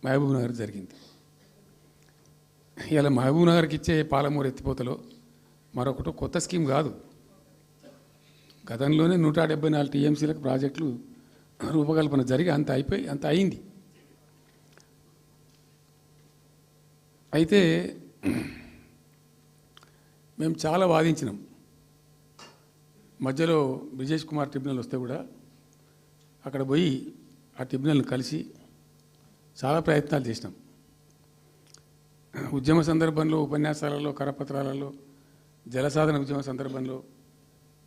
మహబూబ్ నగర్ జరిగింది. ఇలా మహబూబ్ నగర్కి ఇచ్చే పాలమూరు ఎత్తిపోతలో మరొకటి కొత్త స్కీమ్ కాదు. గతంలోనే 174 టీఎంసీలకు ప్రాజెక్టులు రూపకల్పన జరిగి అంత అయింది. అయితే మేము చాలా వాదించినాం. మధ్యలో బ్రిజేష్ కుమార్ ట్రిబ్యునల్ వస్తే కూడా అక్కడ పోయి ఆ ట్రిబ్యునల్ని కలిసి చాలా ప్రయత్నాలు చేసినాం. ఉద్యమ సందర్భంలో, ఉపన్యాసాలలో, కరపత్రాలలో, జలసాధన ఉద్యమ సందర్భంలో,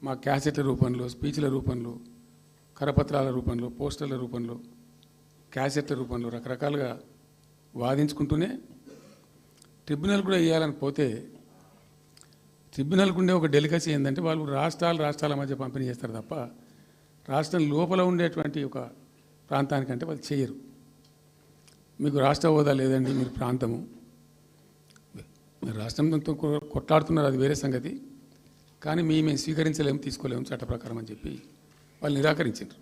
మా క్యాసెట్ల రూపంలో, స్పీచ్ల రూపంలో, కరపత్రాల రూపంలో, పోస్టర్ల రూపంలో, క్యాసెట్ల రూపంలో రకరకాలుగా వాదించుకుంటూనే ట్రిబ్యునల్ కూడా వేయాలని పోతే ట్రిబ్యునల్కు ఉండే ఒక డెలికసీ ఏంటంటే వాళ్ళు రాష్ట్రాల మధ్య పంపిణీ చేస్తారు తప్ప రాష్ట్రం లోపల ఉండేటువంటి ఒక ప్రాంతానికంటే వాళ్ళు చేయరు. మీకు రాష్ట్ర హోదా లేదండి, మీరు ప్రాంతము, మీరు రాష్ట్రంతో కొట్లాడుతున్నారు, అది వేరే సంగతి, కానీ మేము స్వీకరించలేము, తీసుకోలేము చట్ట ప్రకారం అని చెప్పి వాళ్ళు నిరాకరించారు.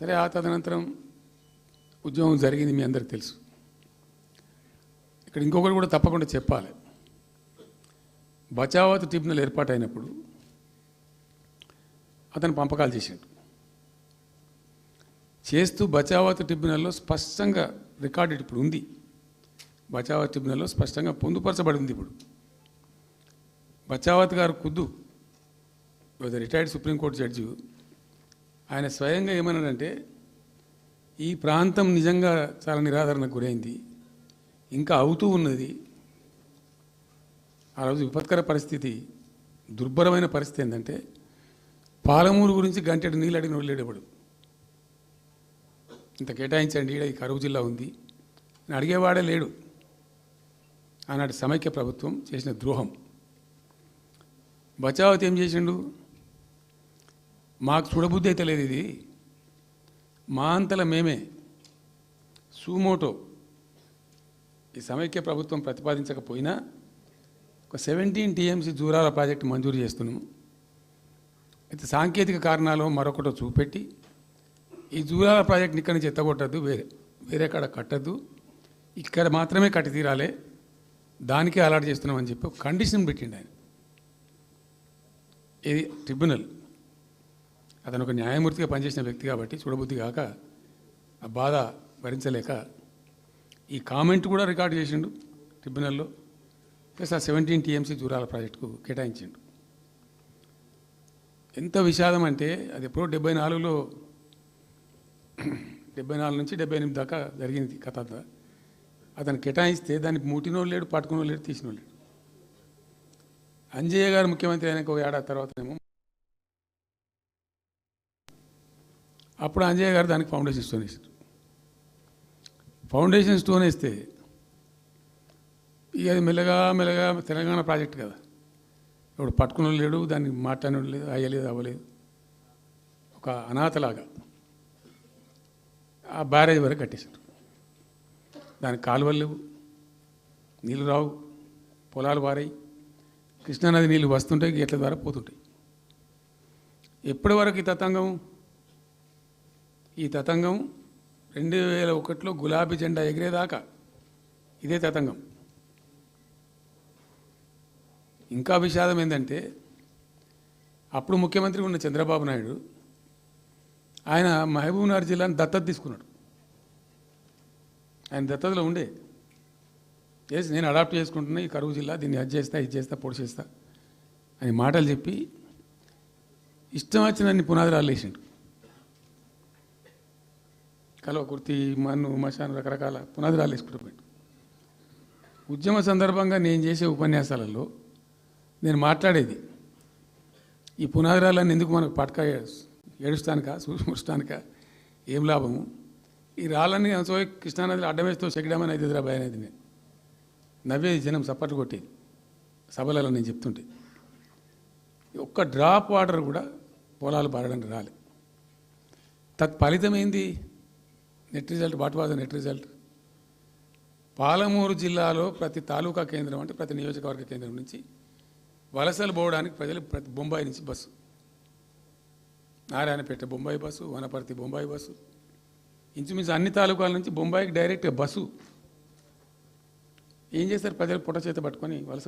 సరే, ఆ తదనంతరం ఉద్యమం జరిగింది, మీ అందరికీ తెలుసు. ఇక్కడ ఇంకొకటి కూడా తప్పకుండా చెప్పాలి. బచావత్ ట్రిబ్యునల్ ఏర్పాటైనప్పుడు అతను పంపకాలు చేస్తూ బచావత్ ట్రిబ్యునల్లో స్పష్టంగా రికార్డెడ్ ఇప్పుడు ఉంది. బచావత్ ట్రిబ్యునల్లో స్పష్టంగా పొందుపరచబడి ఉంది. ఇప్పుడు బచావత్ గారు ఖుద్దు రిటైర్డ్ సుప్రీంకోర్టు జడ్జి, ఆయన స్వయంగా ఏమన్నాడంటే ఈ ప్రాంతం నిజంగా చాలా నిరాదరణకు గురైంది, ఇంకా అవుతూ ఉన్నది. ఆ రోజు విపత్కర పరిస్థితి, దుర్భరమైన పరిస్థితి ఏంటంటే పాలమూరు గురించి గంటెడు నీళ్ళు అడిగిన వెళ్ళేటప్పుడు ఇంత కేటాయించండి, ఈ కరువు జిల్లా ఉంది అని అడిగేవాడే లేడు. ఆనాటి సమైక్య ప్రభుత్వం చేసిన ద్రోహం. బచావత్ ఏం చేసిండు, మాకు చూడబుద్ధి అయితే లేదు, ఇది మా అంతల మేమే సూమోటో ఈ సమైక్య ప్రభుత్వం ప్రతిపాదించకపోయినా ఒక 17 టీఎంసీ జూరాల ప్రాజెక్టు మంజూరు చేస్తున్నాము. అయితే సాంకేతిక కారణాలు మరొకటో చూపెట్టి ఈ జూరాల ప్రాజెక్టుని ఇక్కడి నుంచి ఎత్తగొట్టద్దు, వేరే కాడ కట్టద్దు, ఇక్కడ మాత్రమే కట్టి తీరాలే, దానికే అలాట్ చేస్తున్నామని చెప్పి ఒక కండిషన్ పెట్టిండు ఆయన. ఇది ట్రిబ్యునల్. అతను ఒక న్యాయమూర్తిగా పనిచేసిన వ్యక్తి కాబట్టి చూడబుద్ధి కాక ఆ బాధ భరించలేక ఈ కామెంట్ కూడా రికార్డు చేసిండు ట్రిబ్యునల్లో. ప్లస్ ఆ 17 టీఎంసీ జూరాల ప్రాజెక్టుకు కేటాయించిండు. ఎంత విషాదం అంటే అది ఎప్పుడో 74లో 74 నుంచి 78 దాకా జరిగింది కథ అంతా. అతను కేటాయిస్తే దానికి ముట్టినోళ్ళు లేడు, పట్టుకునోళ్ళు లేడు, తీసినోళ్ళు లేడు. అంజయ్య గారు ముఖ్యమంత్రి అయినాక ఒక ఏడాది తర్వాతనేమో అప్పుడు అంజయ్య గారు దానికి ఫౌండేషన్ స్టోన్ వేసారు. ఫౌండేషన్ స్టోన్ వేస్తే ఇక అది మెల్లగా తెలంగాణ ప్రాజెక్ట్ కదా, ఇప్పుడు పట్టుకుని లేడు, దాన్ని మాట్లాడినోడు లేదు, అయ్యలేదు, అవ్వలేదు, ఒక అనాథలాగా ఆ బ్యారేజ్ వరకు కట్టేశారు. దానికి కాలువలు లేవు, నీళ్ళు రావు, పొలాలు పారాయి, కృష్ణానది నీళ్ళు వస్తుంటాయి, గేట్ల ద్వారా పోతుంటాయి. ఎప్పటి వరకు ఈ తతంగం 2001లో గులాబీ జెండా ఎగిరేదాకా ఇదే తతంగం. ఇంకా విషాదం ఏంటంటే అప్పుడు ముఖ్యమంత్రి ఉన్న చంద్రబాబు నాయుడు ఆయన మహబూబ్నగర్ జిల్లాను దత్తత తీసుకున్నాడు. ఆయన దత్తతలో ఉండే చేసి నేను అడాప్ట్ చేసుకుంటున్నా ఈ కరువు జిల్లా, దీన్ని అది చేస్తా, ఇది చేస్తా, పొడి చేస్తా అని మాటలు చెప్పి ఇష్టం వచ్చినన్ని పునాదురాలు వేసిండు. కలవకుర్తి, మన్ను, మశాన్ రకరకాల పునాదురాలు వేసుకుంటూ పోయిండు. ఉద్యమ సందర్భంగా నేను చేసే ఉపన్యాసాలలో నేను మాట్లాడేది ఈ పునాదురాలన్నీ ఎందుకు మనకు పట్క ఏడుస్తానికా, చూసుకుంటానికా, ఏం లాభము, ఈ రాళ్ళని అంశం కృష్ణానదిలో అడ్డమేస్తూ చెక్కడమని అయితే ఎదురా భయం అనేది నేను నవ్వేది, జనం సప్పట్లు కొట్టేది సభలలో నేను చెప్తుంటే. ఒక్క డ్రాప్ వాటర్ కూడా పొలాలు పారడానికి రాలే. తత్ఫలితం ఏంది? Net result. What was the net result? Palamuru జిల్లాలో ప్రతి తాలూకా కేంద్రం అంటే ప్రతి నియోజకవర్గ కేంద్రం నుంచి వలసలు పోవడానికి ప్రజలు ప్రతి బొంబాయి నుంచి bus, Narayanpet Bombay bus, Wanaparthy Bombay bus, ఇంచుమించు అన్ని తాలూకాల నుంచి బొంబాయికి డైరెక్ట్గా బస్సు. ఏం చేస్తారు ప్రజలు పొట్ట చేత పట్టుకొని వలస